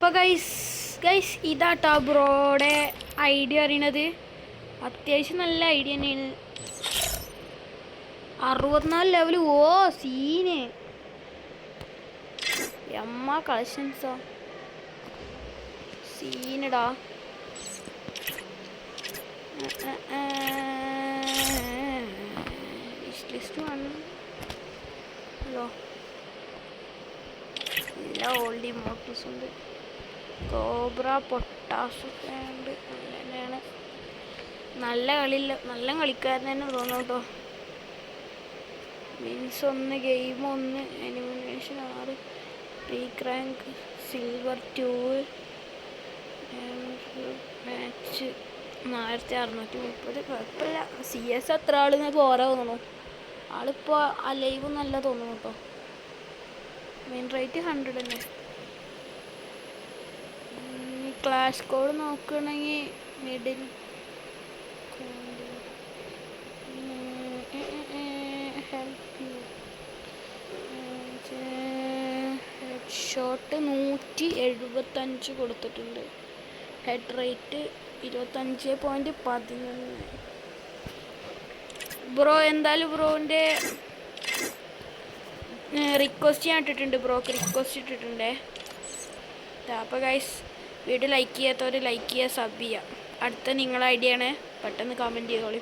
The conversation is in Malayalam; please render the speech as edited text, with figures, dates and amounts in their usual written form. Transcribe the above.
അപ്പോൾ ഗൈസ് ഇതാട്ടോ ബ്രോയുടെ ഐഡിയ അറിയണത്. അത്യാവശ്യം നല്ല ഐഡിയ തന്നെയാണ്. 64 ലെവൽ. ഓ സീന് എമ്മ കളക്ഷൻസോ സീനടാ. ലിസ്റ്റ് വേണല്ലോ. എല്ലാ ഓൾഡ് ഇമോട്ടൽസ് ഉണ്ട്. കോബ്ര പൊട്ടാസൊക്കെ ഉണ്ട്. അങ്ങനെയാണ്. നല്ല കളിക്കാരൻ തന്നെ തോന്നുന്നു കേട്ടോ. Means 1 game 1 elimination 6 peak rank silver 2 match 4630. കുഴപ്പമില്ല. CS അത്ര ആളിങ്ങനെ പോരാ തോന്നുന്നു. ആളിപ്പോൾ അലൈവ് നല്ല തോന്നുന്നു കേട്ടോ. മെയിൻ റേറ്റ് 100 തന്നെ. ക്ലാഷ് കോഡ് നോക്കുകയാണെങ്കിൽ മിഡിൽ ഹെഡ് ഷോട്ട് 175 കൊടുത്തിട്ടുണ്ട്. Head rate 25.11. ബ്രോ എന്തായാലും ബ്രോൻ്റെ റിക്വസ്റ്റ് ഞാൻ ഇട്ടിട്ടുണ്ട്. ബ്രോക്ക് റിക്വസ്റ്റ് ഇട്ടിട്ടുണ്ടേ. അപ്പോൾ ഗൈസ് വീഡിയോ ലൈക്ക് ചെയ്യാത്തവർ ലൈക്ക് ചെയ്യുക, സബ് ചെയ്യുക. അടുത്ത നിങ്ങളുടെ ഐഡിയ ആണ്. പെട്ടെന്ന് കമൻറ്റ് ചെയ്തോളി.